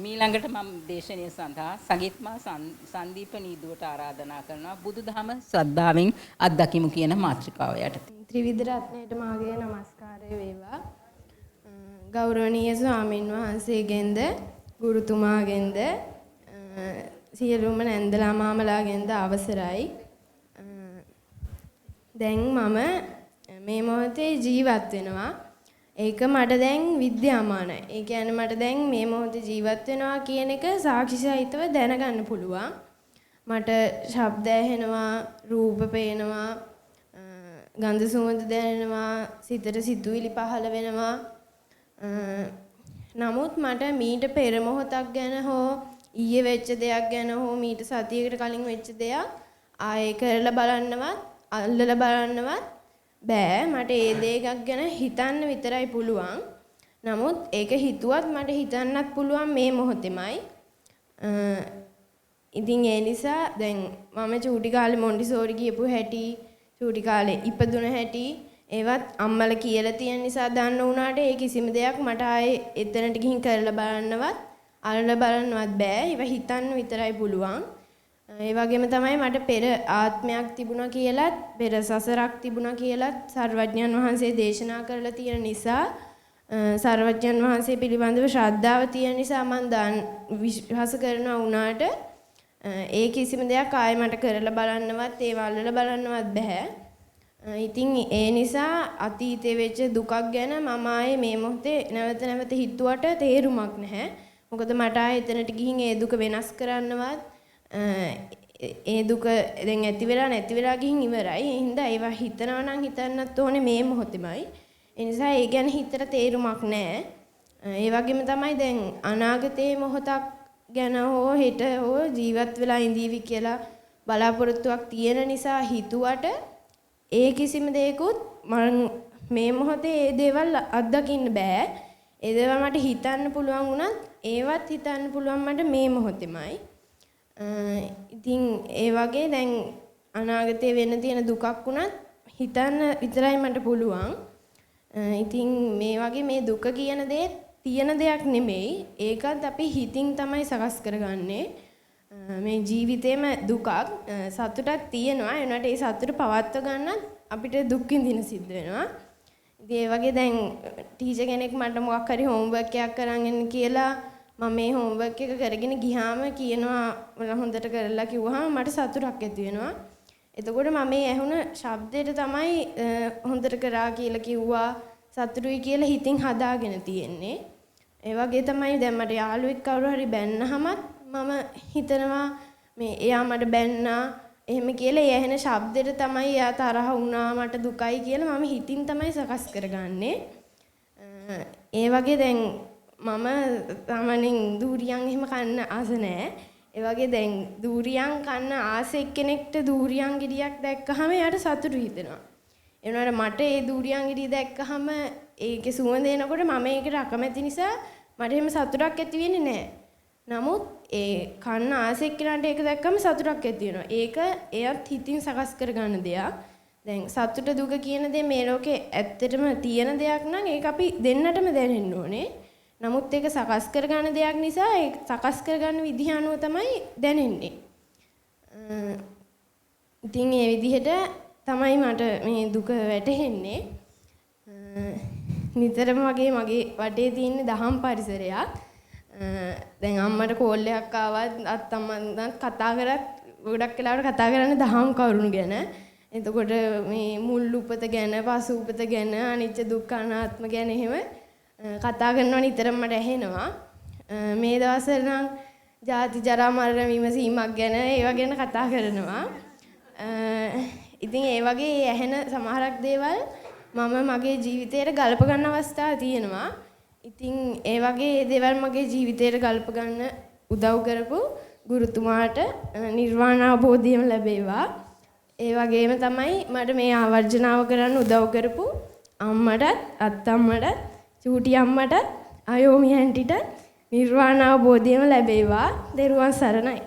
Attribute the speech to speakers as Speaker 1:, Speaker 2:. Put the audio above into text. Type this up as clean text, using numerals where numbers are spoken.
Speaker 1: මීළඟට මම දේශනය සඳහා සගිත්මා සංදීප නීදුවට ආරාධනා කරනවා බුදුදහම ශ්‍රද්ධාවෙන් අත්දකිමු කියන මාතෘකාව යටතේ.
Speaker 2: ත්‍රිවිධ රත්නයට මාගේ নমස්කාරය වේවා. ගෞරවනීය ස්වාමින් වහන්සේගෙන්ද ගුරුතුමාගෙන්ද සියලුම නැන්දලා මාමලාගෙන්ද අවසරයි. දැන් මම මේ මොහොතේ ජීවත් වෙනවා. ඒක මට දැන් විද්‍යාමානයි. ඒ කියන්නේ මට දැන් මේ මොහොතේ ජීවත් වෙනවා කියන එක සාක්ෂි සහිතව දැනගන්න පුළුවන්. මට ශබ්ද ඇහෙනවා, රූප පේනවා, ගන්ධ සුවඳ දැනෙනවා, සිතට සිතුවිලි පහළ වෙනවා. නමුත් මට මීට පෙර මොහොතක් ගැන හෝ ඊයේ වෙච්ච දෙයක් ගැන හෝ මීට සතියකට කලින් වෙච්ච දෙයක් ආයෙ කරලා බලන්නවත් අල්ලලා බලන්නවත් බෑ. මට ඒ දෙයක් ගැන හිතන්න විතරයි පුළුවන්. නමුත් ඒක හිතුවත් මට හිතන්නත් පුළුවන් මේ මොහොතේමයි. ඉතින් ඒ නිසා දැන් මම චූටි කාලේ මොන්ටිසෝරි ගියපු හැටි, චූටි කාලේ ඉපදුන හැටි ඒවත් අම්මලා කියලා තියෙන නිසා දන්න උනාට ඒ කිසිම දෙයක් මට ආයේ එතනට ගිහින් කරලා බලන්නවත් අල්ලලා බලන්නවත් බෑ. ඒව හිතන්න විතරයි පුළුවන්. ඒ වගේම තමයි මට පෙර ආත්මයක් තිබුණා කියලත් පෙර සසරක් තිබුණා කියලත් සර්වඥයන් වහන්සේ දේශනා කරලා තියෙන නිසා සර්වඥයන් වහන්සේ පිළිබඳව ශ්‍රද්ධාව තියෙන නිසා මම විශ්වාස කරනවා වුණාට ඒ කිසිම දෙයක් ආයෙ මට කරලා බලන්නවත් ඒ වල්ලලා බලන්නවත් බෑ. ඉතින් ඒ නිසා අතීතයේ වෙච්ච දුකක් ගැන මම ආයේ මේ මොහොතේ නැවත නැවත හිතුවට තේරුමක් නැහැ. මොකද මට ආයේ එතනට ගිහින් ඒ දුක වෙනස් කරන්නවත් ඒ දුක දැන් ඇති වෙලා නැති වෙලා ගිහින් ඉවරයි. ඒ හින්දා ඒවා හිතනවා නම් හිතන්නත් ඕනේ මේ මොහොතේමයි. ඒ නිසා ඒ ගැන හිතට තේරුමක් නැහැ. ඒ වගේම තමයි දැන් අනාගතයේ මොහොතක් ගැන හෝ හෙට හෝ ජීවත් වෙලා ඉඳීවි කියලා බලාපොරොත්තුවක් තියෙන නිසා හිතුවට ඒ කිසිම දෙයක්වත් මේ මොහොතේ ඒ දේවල් අත්දකින්න බෑ. ඒ දේවල් මට හිතන්න පුළුවන් වුණත් ඒවත් හිතන්න පුළුවන් මට මේ මොහොතේමයි. ඉතින් ඒ වගේ දැන් අනාගතේ වෙන්න තියෙන දුකක් වුණත් හිතන්න විතරයි මට පුළුවන්. ඉතින් මේ වගේ මේ දුක කියන දේ තියෙන දෙයක් නෙමෙයි. ඒකත් අපි හිතින් තමයි සකස් කරගන්නේ. මේ ජීවිතේම දුකක් සතුටක් තියෙනවා. ඒනට ඒ සතුට පවත්ව ගන්නත් අපිට දුක් විඳින සිද්ධ වෙනවා. ඉතින් ඒ වගේ දැන් ටීචර් කෙනෙක් මට මොකක් හරි හෝම්වර්ක් එකක් කරන් එන්න කියලා මම මේ හෝම්වර්ක් එක කරගෙන ගියාම කියනවා හොඳට කරලා කිව්වහම මට සතුටක් ඇති වෙනවා. එතකොට මම මේ ඇහුණ ශබ්දයට තමයි හොඳට කරා කියලා කිව්වා සතුටුයි කියලා හිතින් හදාගෙන තියෙන්නේ. ඒ වගේ තමයි දැන් මට යාළුවෙක් කවුරු හරි බැන්නහමත් මම හිතනවා මේ එයා මට බැන්නා එහෙම කියලා ඒ ඇහෙන ශබ්දෙට තමයි එයා තරහ වුණා මට දුකයි කියලා මම හිතින් තමයි සකස් කරගන්නේ. ඒ වගේ දැන් මම සාමාන්‍යයෙන් දූරියන් එහෙම කන්න ආස නැහැ. ඒ වගේ දැන් දූරියන් කන්න ආස එක්කෙනෙක්ට දූරියන් ගෙඩියක් දැක්කහම එයාට සතුටු හිතෙනවා. ඒ වුණාට මට ඒ දූරියන් ගෙඩිය දැක්කහම ඒකේ සුවඳ එනකොට මම ඒකට අකමැති නිසා මට එහෙම සතුටක් ඇති වෙන්නේ නැහැ. නමුත් ඒ කන්න ආස එක්කෙනාට ඒක දැක්කම සතුටක් ඇති වෙනවා. ඒක එයත් හිතින් සකස් කරගන්න දෙයක්. දැන් සතුට දුක කියන දේ මේ ලෝකේ ඇත්තටම තියෙන දෙයක් නම් ඒක අපි දෙන්නටම දැනෙන්න ඕනේ. නමුත් ඒක සකස් කරගන්න දෙයක් නිසා ඒ සකස් කරගන්න විදිහ අනුව තමයි දැනෙන්නේ. ඉතින් ඒ විදිහට තමයි මට මේ දුක වැටහෙන්නේ. නිතරම මගේ වටේ තියෙන දහම් පරිසරයක්. දැන් අම්මට කෝල් එකක් ආවත් අත්තම්මා කතා කරත් ගොඩක් වෙලාවට කතා කරන්නේ දහම් කරුණු ගැන. එතකොට මේ මුල් උපත ගැන, පසු උපත ගැන, අනිත්‍ය දුක්ඛ අනාත්ම ගැන එහෙම කතා කරනවා නිතරම මට ඇහෙනවා. මේ දවස්වල නම් ජාති ජරා මරණ විමසීමක් ගැන ඒවා ගැන කතා කරනවා. ඉතින් ඒ වගේ ඇහෙන සමහරක් දේවල් මම මගේ ජීවිතේට ගලප ගන්න අවස්ථා තියෙනවා. ඉතින් ඒ වගේ දේවල් මගේ ජීවිතේට ගලප ගන්න උදව් කරපු ගුරුතුමාට නිර්වාණ අවබෝධයම ලැබේවා. ඒ වගේම තමයි මට මේ ආවර්ජනාව කරන්න උදව් කරපු අම්මටත් අත්තම්මටත් චූටි අම්මටත් අයෝමි ඇන්ටිට නිර්වාණ අවබෝධයම ලැබේවා. දරුවන් සරණයි.